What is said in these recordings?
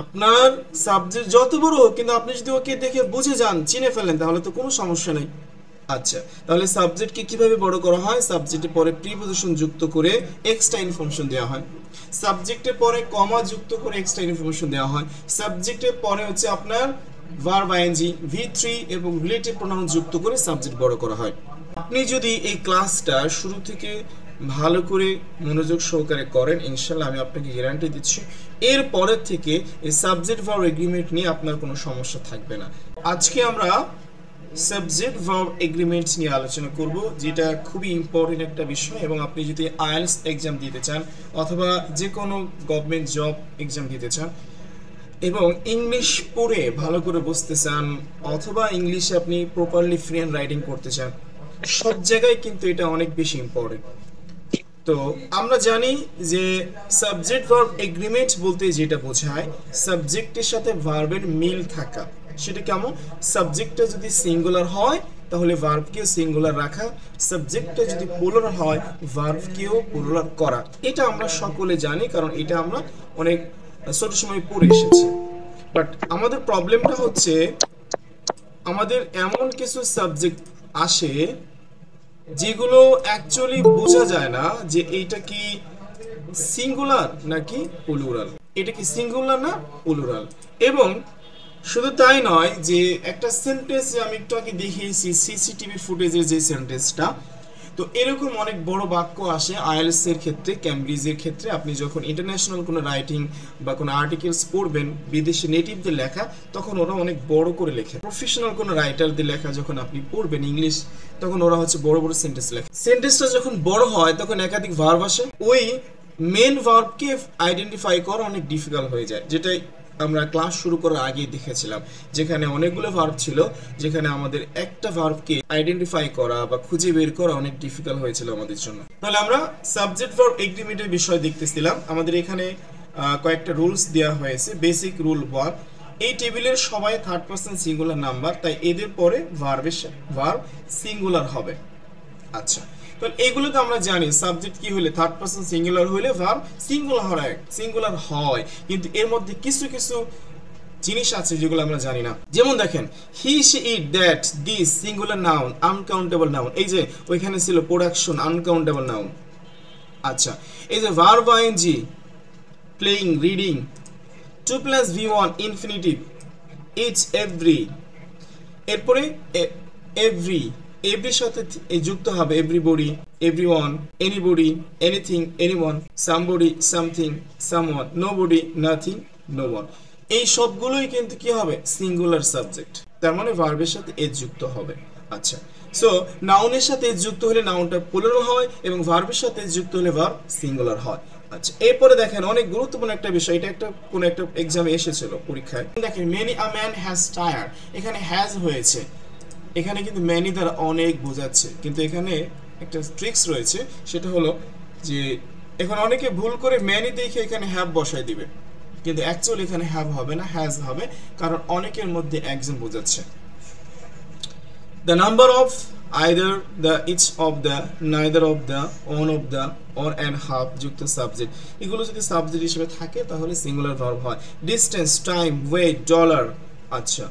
আপনার সাবজেক্ট যত বড় হোক, কিন্তু আপনি যদি ওকে দেখে বুঝে যান, চিনে ফেলেন, তাহলে তো কোনো সমস্যা নেই। আচ্ছা, তাহলে সাবজেক্টকে কিভাবে বড় করা হয়? সাবজেক্টের পরে প্রিপোজিশন যুক্ত করে এক্সট্রা ইনফরমেশন দেওয়া হয়। সাবজেক্টের পরে কমা যুক্ত করে এক্সট্রা ইনফরমেশন দেওয়া হয়। সাবজেক্টের পরে হচ্ছে আপনার ভার্ব আইএনজি, ভি3 এবং রিলেটিভ প্রোনাউন যুক্ত করে সাবজেক্ট বড় করা হয়। আপনি যদি এই ক্লাসটা শুরু থেকে ভালো করে মনোযোগ সহকারে করেন, ইনশাল্লাহ আমি আপনাকে গ্যারান্টি দিচ্ছি এর পরের থেকে এই সাবজেক্ট ভার্ব এগ্রিমেন্ট নিয়ে আপনার কোনো সমস্যা থাকবে না। আজকে আমরা সাবজেক্ট ভার্ব এগ্রিমেন্টস নিয়ে আলোচনা করব, যেটা খুবই ইম্পর্টেন্ট একটা বিষয়। এবং আপনি যদি আইএলটিএস এক্সাম দিতে চান অথবা যে কোনো গভর্নমেন্ট জব এক্সাম দিতে চান এবং ইংলিশ পড়ে ভালো করে বুঝতে চান, অথবা ইংলিশে আপনি প্রপারলি ফ্রি হ্যান্ড রাইটিং করতে চান, সব জায়গায় কিন্তু এটা অনেক বেশি ইম্পর্টেন্ট। তো আমরা জানি যে সাবজেক্ট ভার্ব এগ্রিমেন্ট বলতে যেটা বোঝায় সাবজেক্টের সাথে ভার্বের মিল থাকা। সেটা কেমন? সাবজেক্টটা যদি সিঙ্গুলার হয় তাহলে ভার্বকেও সিঙ্গুলার রাখা, সাবজেক্টটা যদি প্লুরাল হয় ভার্বকেও প্লুরাল করা। এটা আমরা সকলে জানি, কারণ এটা আমরা অনেক ছোট সময় পড়ে এসেছি। বাট আমাদের প্রবলেমটা হচ্ছে আমাদের এমন কিছু সাবজেক্ট আসে যেগুলো অ্যাকচুয়ালি বোঝা যায় না যে এইটা কি সিঙ্গুলার নাকি প্লুরাল, এটা কি সিঙ্গুলার না প্লুরাল। এবং শুধু তাই নয়, যে একটা সেন্টেন্স আমি একটু আগে দেখিয়েছি সিসিটিভি ফুটেজের যে সেন্টেন্সটা, তো এরকম অনেক বড় বাক্য আসে আইএলটিএস এর ক্ষেত্রে, ক্যামব্রিজের ক্ষেত্রে। আপনি যখন ইন্টারন্যাশনাল কোনো রাইটিং বা কোনো আর্টিকেলস পড়বেন বিদেশি নেটিভদের লেখা, তখন ওরা অনেক বড় করে লেখে। প্রফেশনাল কোনো রাইটারদের লেখা যখন আপনি পড়বেন ইংলিশ, তখন ওরা হচ্ছে বড় বড় সেন্টেন্স লেখে। সেন্টেন্সটা যখন বড় হয় তখন একাধিক ভার্ব আসে, ওই মেন ভার্বকে আইডেন্টিফাই করা অনেক ডিফিকাল্ট হয়ে যায়, যেটাই আমরা ক্লাস শুরু করার আগেই দেখেছিলাম। যেখানে অনেকগুলো ভার্ব ছিল, যেখানে আমাদের একটা ভার্বকে আইডেন্টিফাই করা বা খুঁজে বের করা অনেক ডিফিকাল্ট হয়েছিল আমাদের জন্য। তাহলে আমরা সাবজেক্ট ভার্ব এগ্রিমেন্টের বিষয় দেখতেছিলাম। আমাদের এখানে কয়েকটা রুলস দেওয়া হয়েছে। বেসিক রুল 1, এই টেবিলের সবাই থার্ড পারসন সিঙ্গুলার নাম্বার, তাই এদের পরে ভার্ব সিঙ্গুলার হবে। আচ্ছা, তো এইগুলো তো আমরা জানি সাবজেক্ট কি হলে থার্ড পারসন সিঙ্গুলার হলে ভার্ব সিঙ্গুলার হয়, কিন্তু এর মধ্যে কিছু কিছু জিনিস আছে যেগুলো আমরা জানি না। যেমন দেখেন, he she it that this singular noun uncountable noun, এই যে ওইখানে ছিল প্রোডাকশন আনকাউন্টেবল নাউন। আচ্ছা, এই যে verb ING playing reading 2 + V1 infinitive each every, এরপরে এভরি এভরির সাথে যুক্ত হবে everybody, everyone, anybody, anything, anyone, somebody, something, someone, nobody, nothing, no one. এই সবগুলোই কিন্তু কি হবে? Singular subject. তার মানে ভার্বের সাথে এজ যুক্ত হবে। আচ্ছা, সো নাউনের সাথে এজ যুক্ত হলে নাউনটা প্লুরাল হয় এবং ভার্বের সাথে এজ যুক্ত হলে ভার্ব সিঙ্গুলার হয়। আচ্ছা, এরপরে দেখেন অনেক গুরুত্বপূর্ণ একটা বিষয়, এটা একটা কোন একটা এক্সামে এসেছিল পরীক্ষায়। দেখেন, many a man has tired, এখানে হ্যাজ হয়েছে, এখানে কিন্তু ম্যানি দ্বারা অনেক বোঝাচ্ছে, কিন্তু এখানে একটা ট্রিক্স রয়েছে। সেটা হলো যে এখন অনেকে ভুল করে ম্যানি দেখে এখানে হ্যাভ বসাই দিবে, কিন্তু অ্যাকচুয়ালি এখানে হ্যাভ হবে না, হ্যাজ হবে, কারণ অনেকের মধ্যে একজন বোঝাচ্ছে। The number of either the each of the neither of the one of the or and half যুক্ত সাবজেক্ট, এগুলো যদি সাবজেক্ট হিসেবে থাকে তাহলে সিঙ্গুলার ভার্ব হয়। Distance, time, weight, dollar. আচ্ছা,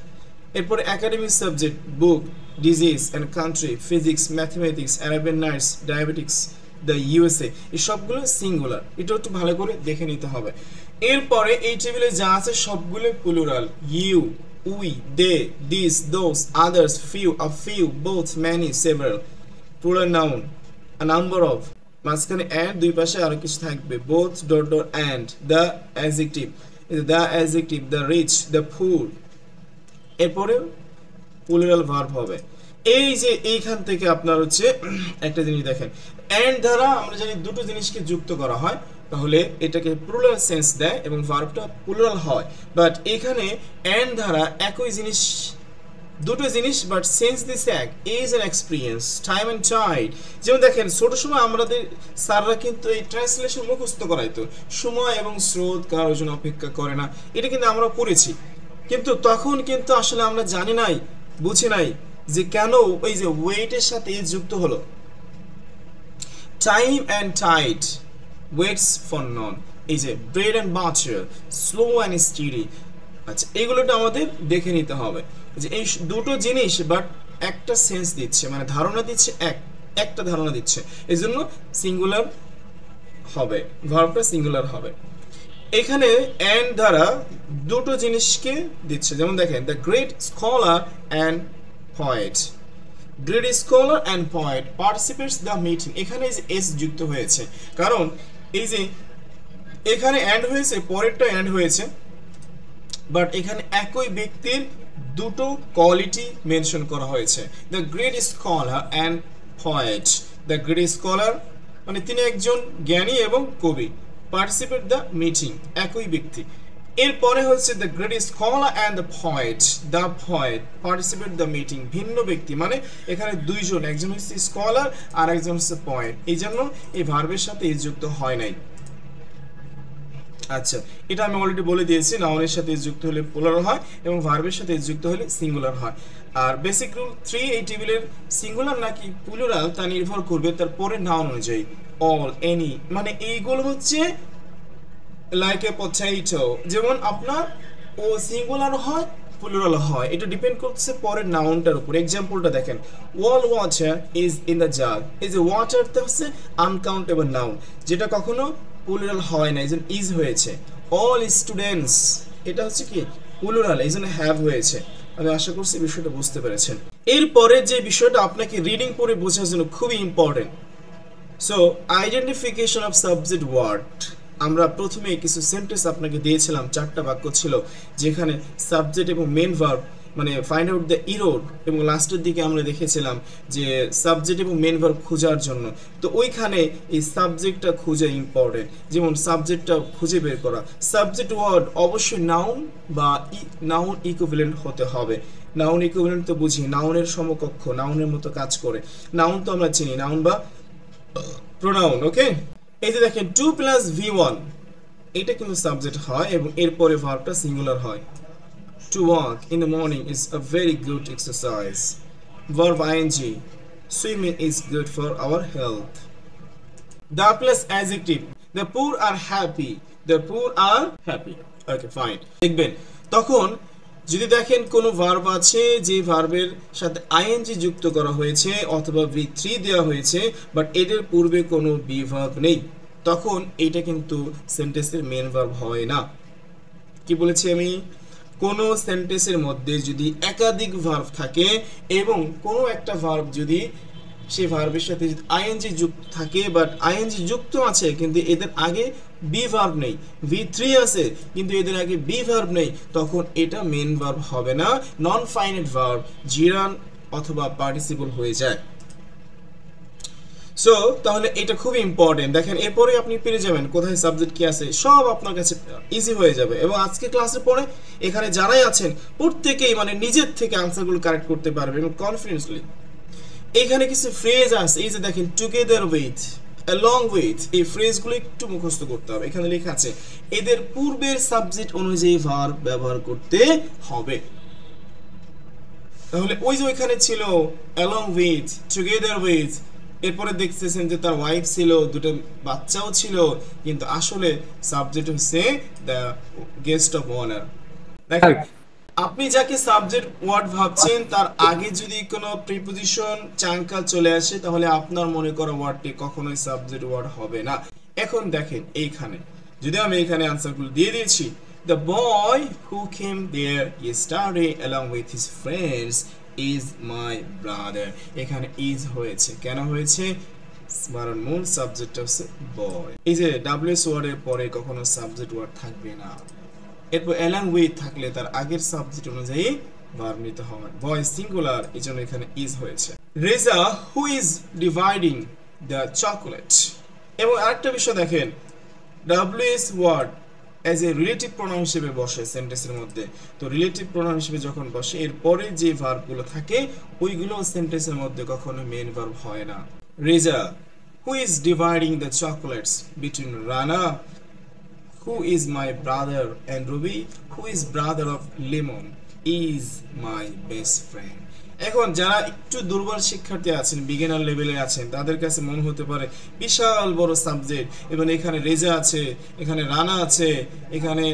এরপরে academic subject book, disease and country, physics, mathematics, Arabian Nights, diabetics, the USA, এই সবগুলো সিঙ্গুলার। এটা একটু ভালো করে দেখে নিতে হবে। এরপরে এই টেবিলে যা আছে সবগুলো plural. You, we, they, this, those, others, few, a few, both, many, several. Plural noun, a number of, মাঝখানে অ্যান্ড, দুই পাশে আরো কিছু থাকবে, both dot dot and, the adjective, the rich, the poor. এরপরে প্লুরাল ভার্ব হবে। এই যে এইখান থেকে আপনার হচ্ছে একটা জিনিস দেখেন, এন্ড দ্বারা আমরা জানি দুটো জিনিসকে যুক্ত করা হয়, তাহলে এটাকে প্লুরাল সেন্স দেয় এবং ভার্বটা প্লুরাল হয়। বাট এখানে এন্ড দ্বারা একই জিনিস, দুটো জিনিস বাট সেন্স দিছে এক, age and experience, time and tide. যেমন দেখেন, ছোট সময় আমাদের স্যাররা কিন্তু এই ট্রান্সলেশন মুখস্থ করাইতো, সময় এবং স্রোত কারোর জন্য অপেক্ষা করে না, এটা কিন্তু আমরা পড়েছি। কিন্তু তখন কিন্তু আসলে আমরা জানি নাই, বুঝি নাই যে কেন ওই যে ওয়েটের সাথে এজ যুক্ত হলো। Time and tide, waits for none, এই যে bread and butter, slow and steady. আচ্ছা, এগুলোটা আমাদের দেখে নিতে হবে যে এই দুটো জিনিস বাট একটা সেন্স দিচ্ছে, মানে ধারণা দিচ্ছে, একটা ধারণা দিচ্ছে, এই জন্য সিঙ্গুলার হবে, ভার্বটা সিঙ্গুলার হবে। এখানে অ্যান্ড দ্বারা দুটো জিনিসকে দিচ্ছে, যেমন দেখেন the great scholar and poet, great scholar and poet participates the meeting. এখানে এই যে এস যুক্ত হয়েছে, কারণ এই যে এখানে অ্যান্ড হয়েছে, পরেরটা অ্যান্ড হয়েছে, বাট এখানে একই ব্যক্তির দুটো কোয়ালিটি মেনশন করা হয়েছে। The great scholar and poet, the great scholar মানে তিনি একজন জ্ঞানী এবং কবি, পার্টিসিপেট দ্য মিটিং একই ব্যক্তি। এরপরে হচ্ছে the great scholar and the poet participate the meeting, ভিন্ন ব্যক্তি, মানে এখানে দুইজন, একজন হচ্ছে স্কলার আর একজন হচ্ছে পয়েট, এই জন্য এই ভার্বের সাথে এস যুক্ত হয় নাই। আচ্ছা, এটা আমি অলরেডি বলে দিয়েছি, নাউনের সাথে এস যুক্ত হলে প্লুরাল হয় এবং ভার্বের সাথে এস যুক্ত হলে সিঙ্গুলার হয়। আর বেসিক রুল 3, এই টেবিলের সিঙ্গুলার নাকি প্লুরাল তা নির্ভর করবে তার পরের নাউন অনুযায়ী। অল, এনি, মানে এইগুলো হচ্ছে লাইক এ পটেটো, যেমন আপনার ও সিঙ্গুলার হয় প্লুরাল হয়, এটা ডিপেন্ড করছে পরের নাউনটার উপর। এক্সাম্পলটা দেখেন, all water is in the jug, এই যে ওয়াটারটা হচ্ছে আনকাউন্টেবল নাউন, যেটা কখনো প্লুরাল হয় না, এই জন্য ইজ হয়েছে। অল স্টুডেন্টস, এটা হচ্ছে কি প্লুরাল, এই জন্য হ্যাভ হয়েছে। আমি আশা করছি বিষয়টা বুঝতে পেরেছেন। এরপরে যে বিষয়টা আপনাকে রিডিং পড়ে বোঝার জন্য খুবই important, so identification of subject word. আমরা প্রথমে কিছু সেন্টেন্স আপনাকে দিয়েছিলাম, 4টা বাক্য ছিল, যেখানে সাবজেক্ট এবং মেন ভার্ব মানে ফাইন্ড আউট দ্য ইরোড, এবং লাস্টের দিকে আমরা দেখেছিলাম যে সাবজেক্ট এবং মেন ভার্ব খোঁজার জন্য। তো ওইখানে এই সাবজেক্টটা খোঁজা ইম্পর্টেন্ট, যেমন সাবজেক্টটা খুঁজে বের করা। সাবজেক্ট ওয়ার্ড অবশ্যই নাউন বা নাউন ইকুইভ্যালেন্ট হতে হবে। নাউন ইকুইভ্যালেন্ট তো বুঝি, নাউনের সমকক্ষ, নাউনের মতো কাজ করে। নাউন তো আমরা চিনি, নাউন বা প্রোনাউন। ওকে, এই যে দেখেন 2 + V1, এটা কিন্তু সাবজেক্ট হয় এবং এরপরে ভার্বটা সিঙ্গুলার হয়। To walk in the morning is a very good exercise. Verb ing, swimming is good for our health. The plus adjective, the poor are happy, the poor are happy. Okay, fine. দেখবেন তখন যদি দেখেন কোনো verb আছে যে ভার্বের সাথে ING যুক্ত করা হয়েছে অথবা V3 দেওয়া হয়েছে, বাট এদের পূর্বে কোনো বি ভার্ব নেই, তখন এটা কিন্তু সেন্টেন্সের মেন ভার্ব হয় না। কি বলেছি আমি? কোনো সেন্টেন্সের মধ্যে যদি একাধিক ভার্ব থাকে এবং কোনো একটা ভার্ব যদি সেই ভার্বের সাথে আইএনজি যুক্ত থাকে, বাট আইএনজি যুক্ত আছে কিন্তু এদের আগে বি ভার্ব নেই, V3 আছে কিন্তু এদের আগে বি ভার্ব নেই, তখন এটা মেন ভার্ব হবে না, নন ফাইনাইট ভার্ব, জিরান অথবা পার্টিসিপল হয়ে যায়। সো তাহলে এটা খুবই ইম্পর্টেন্ট। দেখেন এরপরে আপনি পেরে যাবেন কোথায় সাবজেক্ট কি আছে, সব আপনার কাছে ইজি হয়ে যাবে। এবং আজকে ক্লাসে পড়ে এখানে যারাই আছেন প্রত্যেকেই মানে নিজের থেকে আনসারগুলো কারেক্ট করতে পারবে এবং কনফিডেন্সলি। এখানে কিছু ফ্রেজ আছে, এই যে দেখেন টুগেদার উইথ, অ্যালং উইথ, এই ফ্রেজগুলো একটু মুখস্থ করতে হবে। এখানে লেখা আছে এদের পূর্বের সাবজেক্ট অনুযায়ী ভার্ব ব্যবহার করতে হবে। তাহলে ওই যে ওইখানে ছিল অ্যালং উইথ, টুগেদার উইথ, এরপরে দেখতেছেন যে তার ওয়াইফ ছিল, দুটো বাচ্চাও ছিল, কিন্তু আসলে সাবজেক্ট হচ্ছে দ্য গেস্ট অফ অনার। দেখেন আপনি যাকে সাবজেক্ট ওয়ার্ড ভাবছেন তার আগে যদি কোনো প্রিপোজিশন চাঙ্কা চলে আসে তাহলে আপনার মনে করা ওয়ার্ডটি কখনোই সাবজেক্ট ওয়ার্ড হবে না। এখন দেখেন এইখানে যদি আমি এখানে আনসারগুলো দিয়ে দিয়েছি, the boy who came there yesterday along with his friends is my brother, এখানে ইজ হয়েছে, কেন হয়েছে? কারণ মূল সাবজেক্ট হচ্ছে বয়। এই যে ডাব্লিউএস ওয়ার্ডের পরে কখনো সাবজেক্ট ওয়ার্ড থাকবে না। এরপর অ্যালং উইথ থাকলে তার আগের সাবজেক্ট অনুযায়ী ভার্ব নিতে হবে। বয় সিঙ্গুলার, এজন্য এখানে ইজ হয়েছে। Reza who is dividing the chocolate. এবং আরেকটা বিষয় দেখেন, WH word as a relative pronoun হিসেবে বসে সেন্টেন্সের মধ্যে। তো রিলেটিভ প্রোনাউন হিসেবে যখন বসে এরপরে যে ভার্বগুলো থাকে ওইগুলো সেন্টেন্সের মধ্যে কখনো মেন ভার্ব হয় না। Reza who is dividing the chocolates between Rana who is my brother and Ruby who is brother of Lemon is my best friend. এখন যারা একটু দুর্বল শিক্ষার্থী আছেন, বিগিনার লেভেলে আছেন, তাদের কাছে মনে হতে পারে বিশাল বড় সাবজেক্ট, এবং এখানে রেজা আছে, এখানে রানা আছে, এখানে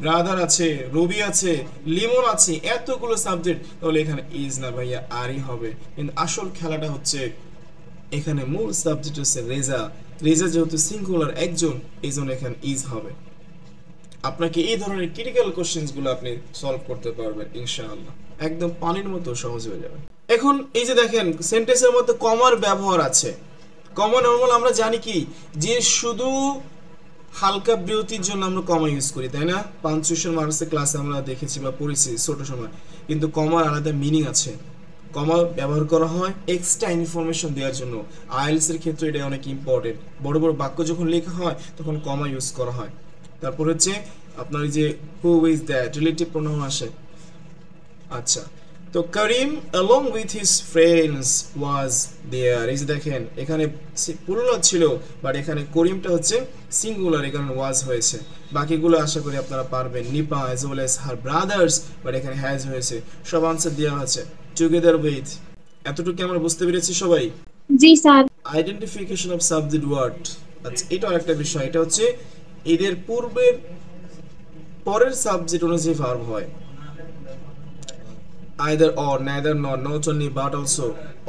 ব্রাদার আছে, রবি আছে, লিমন আছে, এতগুলো সাবজেক্ট, তাহলে এখানে ইজ না ভাইয়া আরই হবে। কিন্তু আসল খেলাটা হচ্ছে এখানে মূল সাবজেক্ট হচ্ছে রেজা। রেজা যেহেতু সিঙ্গুলার একজন, এই জন্য এখানে ইজ হবে। আপনাকে এই ধরনের ক্রিটিক্যাল কোশ্চেনগুলো আপনি সলভ করতে পারবেন ইনশাআল্লাহ, একদম পানির মতো সহজ হয়ে যাবে। এখন এই যে দেখেন সেন্টেন্সের মধ্যে কমার ব্যবহার আছে। কমা নরমাল আমরা জানি কি যে শুধু হালকা বিরতির জন্য আমরা কমা ইউজ করি, তাই না? পাঞ্চুয়েশন মার্কসের ক্লাসে আমরা দেখেছি বা পড়েছি ছোট সময়। কিন্তু কমার আলাদা মিনিং আছে। কমা ব্যবহার করা হয় এক্সট্রা ইনফরমেশন দেওয়ার জন্য। আইএলটিএস এর ক্ষেত্রে এটা অনেক ইম্পর্টেন্ট। বড় বড় বাক্য যখন লেখা হয় তখন কমা ইউজ করা হয়। তারপর হচ্ছে আপনার যে who is that relative pronoun আসে। আচ্ছা, তো করিম along with his friends was there। এই যে দেখেন এখানে প্লুরাল ছিল, বাট এখানে করিমটা হচ্ছে সিঙ্গুলার, এখানে ওয়াজ হয়েছে। বাকিগুলো আশা করি আপনারা পারবেন। Nipa as well as her brothers, but এখানে হ্যাজ হয়েছে। সব আনসার দেওয়া আছে। টুগেদার উইথ, এতটুকু আমরা বুঝতে পেরেছি সবাই? জি sir. Identification of subject word, আচ্ছা এটাও একটা বিষয়। এটা হচ্ছে এদের পূর্বের পরের সাবজেক্ট অনুযায়ী ভার্ব হয়। either or, neither nor, not only but also,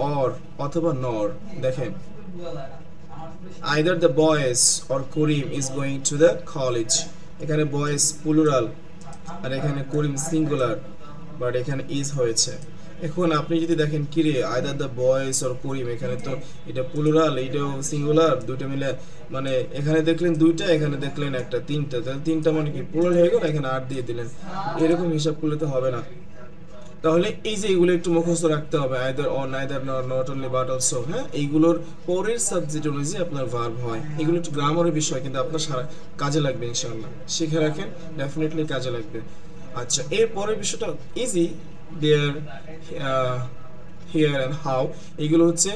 or অথবা nor। দেখেন either the boys or Karim is going to the college, এখানে boys plural আর এখানে Karim singular, বাট এখানে is হয়েছে। এখন আপনি যদি দেখেন কি রে either the boys or Karim, এখানে তো এটা plural এটাও singular, দুটো মিলে মানে এখানে দেখলেন দুইটা, এখানে দেখলেন একটা, তিনটা, তাহলে তিনটা মানে কি plural হয়ে গেল, এখানে আর দিয়ে দিলেন। এরকম হিসাব করলে তো হবে না। তাহলে এই যে এগুলো একটু মুখস্থ রাখতে হবে, either or, neither nor, not only but also। হ্যাঁ, এইগুলোর পরের সাবজেক্ট অনুযায়ী আপনার ভার্ব হয়। এগুলো একটু গ্রামারের বিষয়, কিন্তু আপনার সারা কাজে লাগবে ইনশাআল্লাহ। শিখে রাখেন, ডেফিনেটলি কাজে লাগবে। আচ্ছা, এর পরের বিষয়টা easy, there, here and how. এগুলো হচ্ছে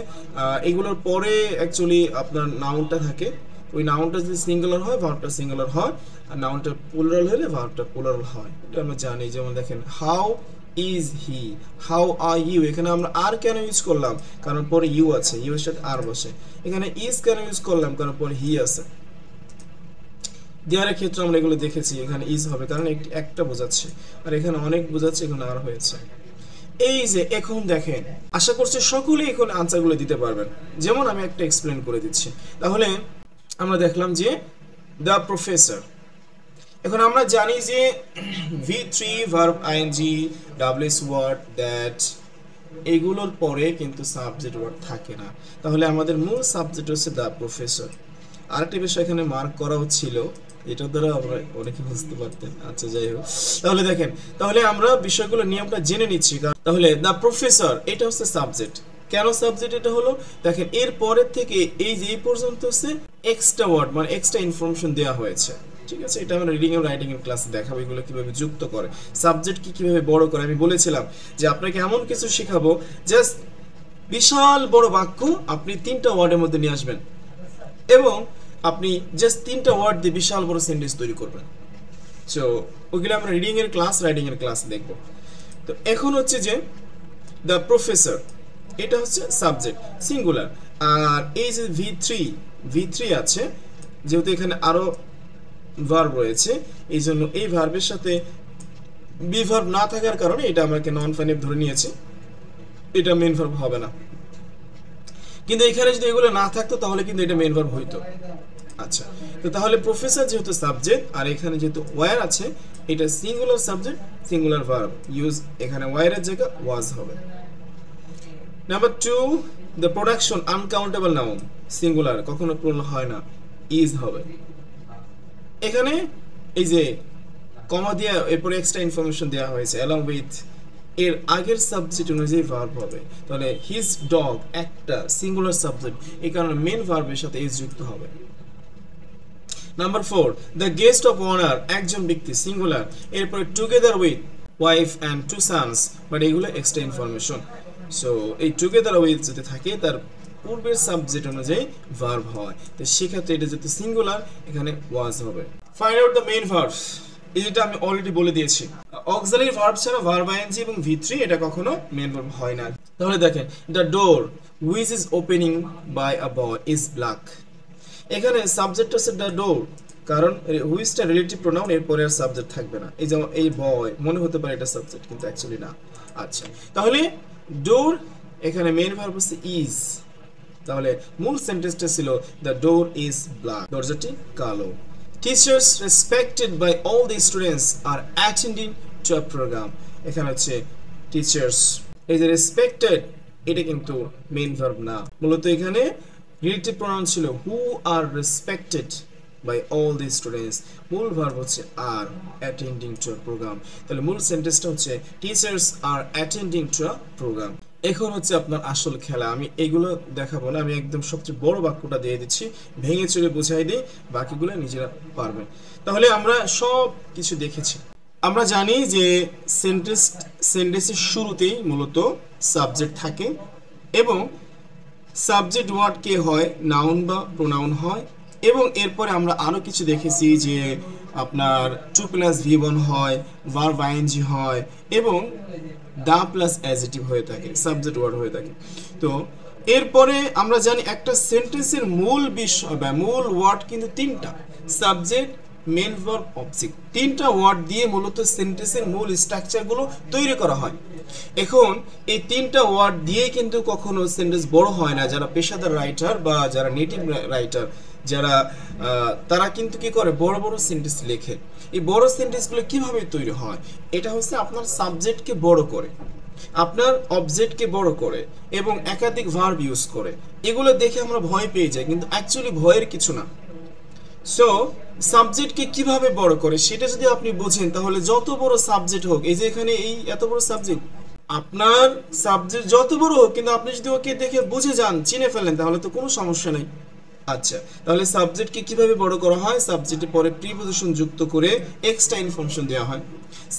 এগুলোর পরে অ্যাকচুয়ালি আপনার নাউনটা থাকে। ওই নাউনটা যদি সিঙ্গুলার হয় ভার্বটা সিঙ্গুলার হয়, আর নাউনটা প্লুরাল হলে ভার্বটা প্লুরাল হয়। এটা আমরা জানি। যেমন দেখেন how is he, how are you, এখানে আমরা আর কেন ইউজ করলাম? কারণ পরে ইউ আছে, ইউ এর সাথে আর বসে। এখানে ইজ কেন ইউজ করলাম? কারণ পরে হি আছে। দেয়ারের ক্ষেত্রে আমরা এগুলো দেখেছি, এখানে ইজ হবে কারণ একটা বোঝাচ্ছে, আর এখানে অনেক বোঝাচ্ছে, এখানে আর হয়েছে। এই যে এখন দেখেন, আশা করছি সকলেই এখন আনসারগুলো দিতে পারবেন। যেমন আমি একটা এক্সপ্লেন করে দিচ্ছি। তাহলে আমরা দেখলাম যে দ্য প্রফেসর। এখন আমরা জানি যে V3 verb ING, WH word, that, এগুলোর পরে কিন্তু সাবজেক্ট ওয়ার্ড থাকে না। তাহলে আমাদের মূল সাবজেক্ট হচ্ছে দ্য প্রফেসর। আরেকটা বিষয় এখানে মার্ক করাও ছিল, এটার দ্বারা আমরা অনেকে বুঝতে পারতেন। আচ্ছা যাই হোক, তাহলে দেখেন, তাহলে আমরা বিষয়গুলো নিয়মটা জেনে নিচ্ছি। তাহলে দ্য প্রফেসর এটা হচ্ছে সাবজেক্ট। কেন সাবজেক্ট এটা হলো? দেখেন এর পরের থেকে এই যে এই পর্যন্ত হচ্ছে এক্সট্রা ওয়ার্ড, মানে এক্সট্রা ইনফরমেশন দেওয়া হয়েছে। ঠিক আছে, এটা আমরা রিডিং এবং রাইটিং এর ক্লাসে দেখাবো এগুলো কিভাবে যুক্ত করে, সাবজেক্ট কি কিভাবে বড় করে। আমি বলেছিলাম যে আপনাকে এমন কিছু শেখাবো, জাস্ট বিশাল বড় বাক্য আপনি 3টা ওয়ার্ডের মধ্যে নিয়ে আসবেন, এবং আপনি জাস্ট 3টা ওয়ার্ড দিয়ে বিশাল বড় সেন্টেন্স তৈরি করবেন। সো ওগুলো আমরা রিডিং এর ক্লাস, রাইটিং এর ক্লাস দেখব। তো এখন হচ্ছে যে দ্য প্রফেসর, এটা হচ্ছে সাবজেক্ট সিঙ্গুলার। আর এই যে V3 আছে, যেহেতু এখানে আরো ভার্ব রয়েছে, এই জন্য এই ভার্বের সাথে বি ভার্ব না থাকার কারণে এটা আমাকে নন ফাইনিভ ধরে নিয়েছে, এটা মেইন ভার্ব হবে না। কিন্তু এখানে যদি এগুলো না থাকতো তাহলে কিন্তু এটা মেইন ভার্ব হইতো। আচ্ছা, তো তাহলে প্রফেসর যেহেতু সাবজেক্ট, আর এখানে যেহেতু ওয়্যার আছে, এটা singular subject singular verb use, এখানে ওয়্যারের জায়গা ওয়াজ হবে। Number 2, the production uncountable noun, singular, কখনো প্লুরাল হয় না, ইজ হবে। এখানে এই যে কমা দিয়ে এরপরে এক্সট্রা ইনফরমেশন দেওয়া হয়েছে along with, এর আগের সাবজেক্ট অনুযায়ী ভার্ব হবে। তাহলে হিজ ডগ একটা সিঙ্গুলার সাবজেক্ট, এই কারণে মেন ভার্বের সাথে ইজ যুক্ত হবে। Number 4, the guest of honour, একজন ব্যক্তি সিঙ্গুলার, এরপরে together with wife and 2 sons, but এগুলো এক্সট্রা ইনফরমেশন। সো এই টুগেদার উইথ যদি থাকে তার পূর্বের সাবজেক্ট অনুযায়ী ভার্ব হয়, তো সেক্ষেত্রে এটা যেহেতু সিঙ্গুলার এখানে ওয়াজ হবে। Find out the main verbs, এই যেটা আমি অলরেডি বলে দিয়েছি, অক্সিলারি ভার্ব ছাড়া ভার্ব আইএনজি এবং ভি3 এটা কখনো মেন ভার্ব হয় না। তাহলে দেখেন the door which is opening by a boy is black. এখানে সাবজেক্ট হচ্ছে দ্য ডোর, কারণ হুইচটা রিলেটিভ প্রোনাউন, এরপরে আর সাবজেক্ট থাকবে না। এই যেমন এই বয় মনে হতে পারে এটা সাবজেক্ট, কিন্তু অ্যাকচুয়ালি না। আচ্ছা, তাহলে ডোর এখানে মেন ভার্ব হচ্ছে ইজ, তাহলে মূল সেন্টেন্সটা ছিল দ্য ডোর ইজ ব্ল্যাক, দরজাটি কালো। Teachers respected by all the students are attending to a program. এখানে হচ্ছে টিচার্স, এই যে রেসপেক্টেড এটা কিন্তু মেইন ভার্ব না, মূলত এখানে রিলেটিভ প্রোনাউন ছিল who are respected by all the students, মূল ভার্ব হচ্ছে are attending to a programme. তাহলে মূল সেন্টেন্সটা হচ্ছে teachers are attending to a programme. এখন হচ্ছে আপনার আসল খেলা, আমি এগুলো দেখাবো না, আমি একদম সবচেয়ে বড় বাক্যটা দিয়ে দিচ্ছি, ভেঙে চলে বুঝাই দিই, বাকিগুলো নিজেরা পারবেন। তাহলে আমরা সব কিছু দেখেছি, আমরা জানি যে সেন্টেন্সের শুরুতেই মূলত সাবজেক্ট থাকে এবং সাবজেক্ট ওয়ার্ড কে হয়, নাউন বা প্রোনাউন হয়, এবং এরপরে আমরা আরও কিছু দেখেছি যে আপনার টু প্লাস ভি1 হয়, ভার্ব আইএনজি হয় এবং দা প্লাস অ্যাডজেক্টিভ হয়ে থাকে, সাবজেক্ট ওয়ার্ড হয়ে থাকে। তো এরপরে আমরা জানি একটা সেন্টেন্সের মূল বিষয় বা মূল ওয়ার্ড কিন্তু তিনটা, সাবজেক্ট, মেন ভার্ব, অবজেক্ট, তিনটা ওয়ার্ড দিয়ে মূলত সেন্টেন্সের মূল স্ট্রাকচারগুলো তৈরি করা হয়। এখন এই তিনটা ওয়ার্ড দিয়ে কিন্তু কখনো সেন্টেন্স বড় হয় না। যারা পেশাদার রাইটার বা যারা নেটিভ রাইটার যারা তারা কিন্তু কি করে, বড় বড় সেন্টেন্স লেখে। এই বড় সেন্টেন্সগুলো কিভাবে তৈরি হয়, এটা হচ্ছে আপনার সাবজেক্টকে বড় করে, আপনার অবজেক্টকে বড় করে এবং একাধিক ভার্ব ইউজ করে। এগুলো দেখে আমরা ভয় পেয়ে যাই, কিন্তু অ্যাকচুয়ালি ভয়ের কিছু না। সো সাবজেক্টকে কিভাবে বড় করে সেটা যদি আপনি বোঝেন, তাহলে যত বড় সাবজেক্ট হোক, এই যে এখানে এই এত বড় সাবজেক্ট, আপনার সাবজেক্ট যত বড় হোক, কিন্তু আপনি যদি ওকে দেখে বুঝে যান, চিনে ফেলেন, তাহলে তো কোনো সমস্যা নেই। আচ্ছা, তাহলে সাবজেক্টকে কিভাবে বড় করা হয়, সাবজেক্টের পরে প্রিপজিশন যুক্ত করে এক্সট্রা ইনফরমেশন দেওয়া হয়,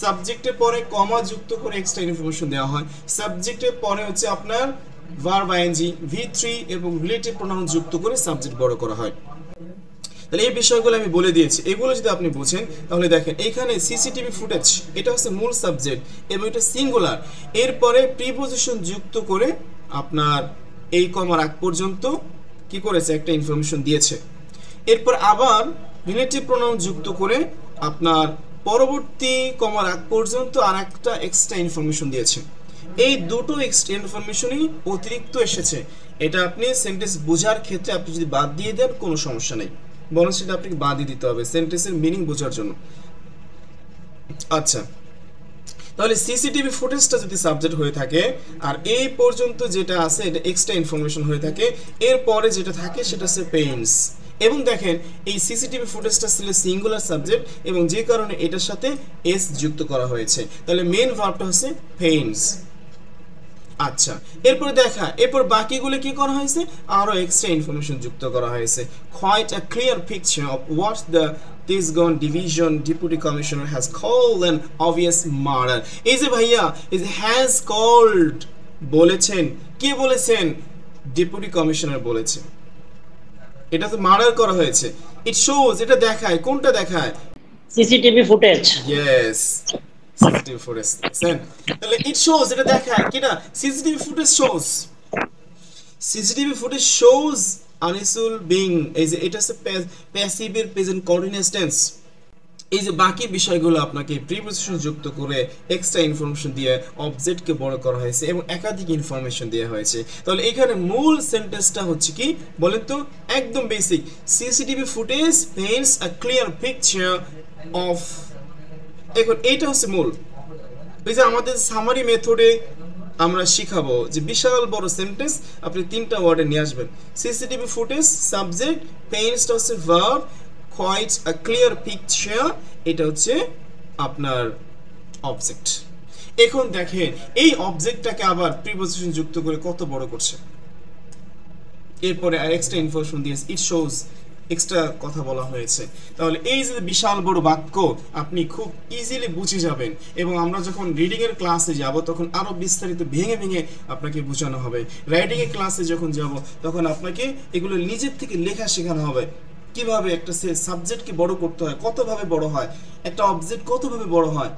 সাবজেক্টের পরে কমা যুক্ত করে এক্সট্রা ইনফরমেশন দেওয়া হয়, সাবজেক্টের পরে হচ্ছে আপনার ভার্ব আইএনজি, ভি3 এবং রিলেটিভ প্রোনাউন যুক্ত করে সাবজেক্ট বড় করা হয়। তাহলে এই বিষয়গুলো আমি বলে দিয়েছি, এগুলো যদি আপনি বুঝেন তাহলে দেখেন এখানে সিসিটিভি ফুটেজ এটা হচ্ছে মূল সাবজেক্ট এবং এটা সিঙ্গুলার, এরপরে প্রিপজিশন যুক্ত করে আপনার এই কমার আগ পর্যন্ত কি করেছে, একটা ইনফরমেশন দিয়েছে। এরপর আবার রিলেটিভ প্রোনাউন যুক্ত করে আপনার পরবর্তী কমার আগ পর্যন্ত আর একটা এক্সট্রা ইনফরমেশন দিয়েছে। এই দুটো এক্সট্রা ইনফরমেশনই অতিরিক্ত এসেছে, এটা আপনি সেন্টেন্স বোঝার ক্ষেত্রে আপনি যদি বাদ দিয়ে দেন কোনো সমস্যা নেই, বরং সেটা আপনাকে বাদই দিতে হবে সেন্টেন্সের মিনিং বোঝার জন্য। আচ্ছা, তাহলে সিসিটিভি ফুটেজটা যদি সাবজেক্ট হয়ে থাকে আর এই পর্যন্ত যেটা আছে এটা এক্সট্রা ইনফরমেশন হয়ে থাকে, এরপরে যেটা থাকে সেটা হচ্ছে পেইন্টস। এবং দেখেন এই সিসিটিভি ফুটেজটা ছিল সিঙ্গুলার সাবজেক্ট এবং যে কারণে এটার সাথে এস যুক্ত করা হয়েছে, তাহলে মেন ভার্বটা হচ্ছে পেইন্টস। আচ্ছা, এরপর এরপর বাকিগুলো কি করা হয়েছে, আরো এক্সট্রা ইনফরমেশন যুক্ত করা হয়েছে। Quite a clear picture of what the Tisgone Division Deputy Commissioner has called an obvious murder. এই যে ভাইয়া, এই যে has called বলেছেন, কে বলেছেন, ডেপুটি কমিশনার বলেছে, এটা তো মার্ডার করা হয়েছে। ইট শোজ, এটা দেখায়, কোনটা দেখায়, CCTV footage. Yes, CCTV footage. তাহলে ইট শোজ এটা দেখায় কিনা, CCTV footage shows, CCTV footage shows Anisul being, এই যে এটা হচ্ছে প্যাসিভের প্রেজেন্ট কন্টিনিউয়াস টেন্স। এই যে বাকি বিষয়গুলো আপনাকে প্রিপজিশন যুক্ত করে এক্সট্রা ইনফরমেশন দিয়ে অবজেক্টকে বড় করা হয়েছে এবং একাধিক ইনফরমেশন দেওয়া হয়েছে। তাহলে এখানে মূল সেন্টেন্সটা হচ্ছে কি বলেন তো, একদম basic, CCTV footage Paints a clear picture of. এখন এইটা হচ্ছে মূল। এই যে আমাদের সামারি মেথডে আমরা শিখাবো যে বিশাল বড় সেন্টেন্স আপনি তিনটা ওয়ার্ডে নিয়ে আসবেন, সিসিটিভি ফুটেজ সাবজেক্ট, পেইন্টসটা হচ্ছে verb, quite a clear picture এটা হচ্ছে আপনার অবজেক্ট। এখন দেখেন এই অবজেক্টটাকে আবার প্রিপজিশন যুক্ত করে কত বড় করছে, এরপরে আর এক্সট্রা ইনফরমেশন দিয়ে ইট শোজ এক্সট্রা কথা বলা হয়েছে। তাহলে এই যে বিশাল বড় বাক্য আপনি খুব ইজিলি বুঝে যাবেন এবং আমরা যখন রিডিং এর ক্লাসে যাব তখন আরো বিস্তারিত ভেঙে ভেঙে আপনাকে বোঝানো হবে। রাইটিং এর ক্লাসে যখন যাব তখন আপনাকে এগুলো নিজের থেকে লেখা শেখানো হবে, কিভাবে একটা সাবজেক্টকে বড় করতে হয়, কতভাবে বড় হয়, একটা অবজেক্ট কতভাবে বড় হয়।